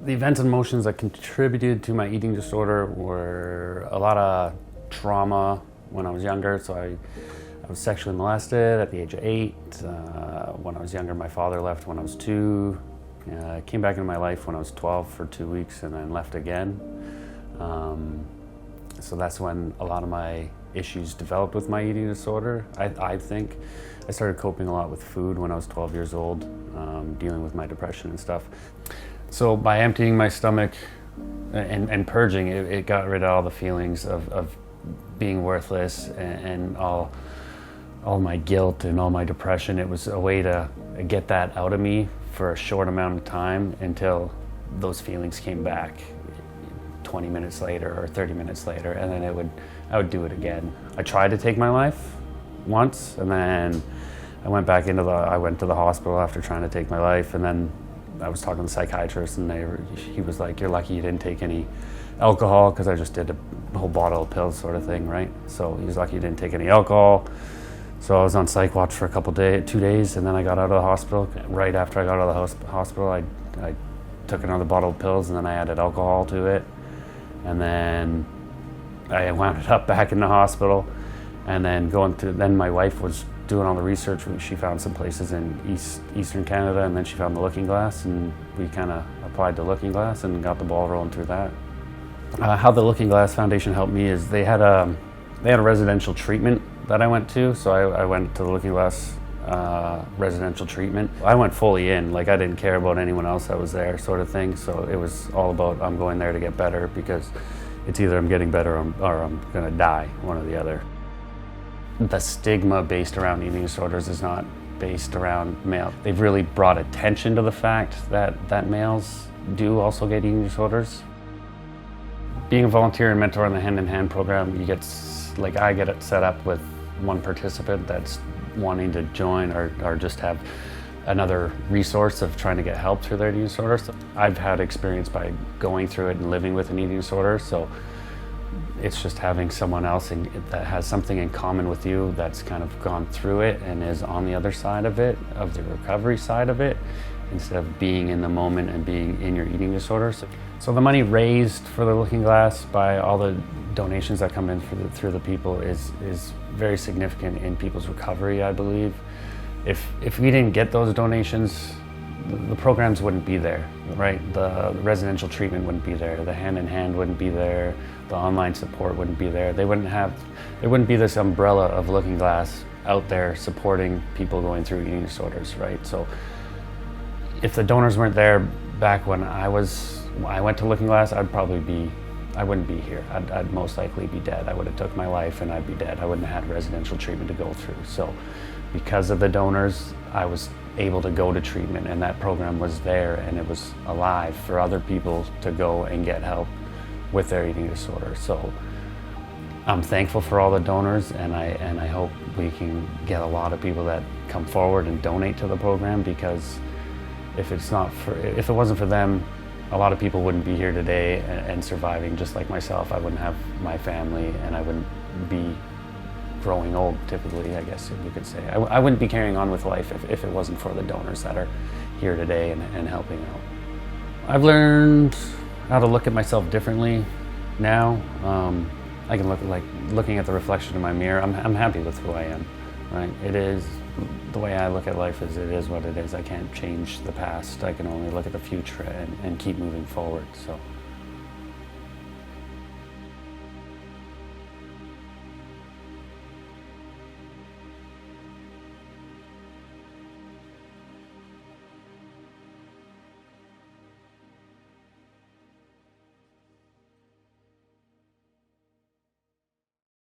The events and emotions that contributed to my eating disorder were a lot of trauma when I was younger. So I was sexually molested at the age of 8. When I was younger, my father left when I was 2. Came back into my life when I was 12 for 2 weeks and then left again. So that's when a lot of my issues developed with my eating disorder. I think I started coping a lot with food when I was 12 years old, dealing with my depression and stuff. So by emptying my stomach and purging, it got rid of all the feelings of being worthless and all my guilt and all my depression. It was a way to get that out of me for a short amount of time until those feelings came back 20 minutes later or 30 minutes later, and then I would do it again. I tried to take my life once, and then I went to the hospital after trying to take my life, and then I was talking to the psychiatrist, and he was like, "You're lucky you didn't take any alcohol," because I just did a whole bottle of pills sort of thing, right? So he was lucky you didn't take any alcohol. So I was on psych watch for a 2 days, and then I got out of the hospital. Right after I got out of the hospital, I took another bottle of pills, and then I added alcohol to it. And then I wound up back in the hospital, and then then my wife was doing all the research. She found some places in Eastern Canada, and then she found the Looking Glass, and we kind of applied to Looking Glass and got the ball rolling through that. How the Looking Glass Foundation helped me is they had a residential treatment that I went to. So I went to the Looking Glass residential treatment. I went fully in, like I didn't care about anyone else that was there, sort of thing. So it was all about, I'm going there to get better, because it's either I'm getting better or I'm gonna die, one or the other. The stigma based around eating disorders is not based around male. They've really brought attention to the fact that males do also get eating disorders. Being a volunteer and mentor in the Hand in Hand program, I get it set up with one participant that's wanting to join or just have another resource of trying to get help through their eating disorder. So I've had experience by going through it and living with an eating disorder, so it's just having someone else that has something in common with you that's kind of gone through it and is on the other side of it, of the recovery side of it, instead of being in the moment and being in your eating disorder. So the money raised for the Looking Glass by all the donations that come in through the people is very significant in people's recovery, I believe. If we didn't get those donations, the programs wouldn't be there, right? The residential treatment wouldn't be there, the Hand in Hand wouldn't be there, the online support wouldn't be there. There wouldn't be this umbrella of Looking Glass out there supporting people going through eating disorders, right? So if the donors weren't there back when I went to Looking Glass, I wouldn't be here. I'd most likely be dead. I would have took my life and I'd be dead. I wouldn't have had residential treatment to go through. So because of the donors, I was able to go to treatment, and that program was there and it was alive for other people to go and get help with their eating disorder. So I'm thankful for all the donors, and I hope we can get a lot of people that come forward and donate to the program, because if it wasn't for them, a lot of people wouldn't be here today and surviving just like myself. I wouldn't have my family, and I wouldn't be growing old, typically, I guess you could say. I wouldn't be carrying on with life if it wasn't for the donors that are here today and helping out. I've learned how to look at myself differently now. I can looking at the reflection in my mirror, I'm happy with who I am, right? It is, the way I look at life is, it is what it is. I can't change the past. I can only look at the future and keep moving forward, so.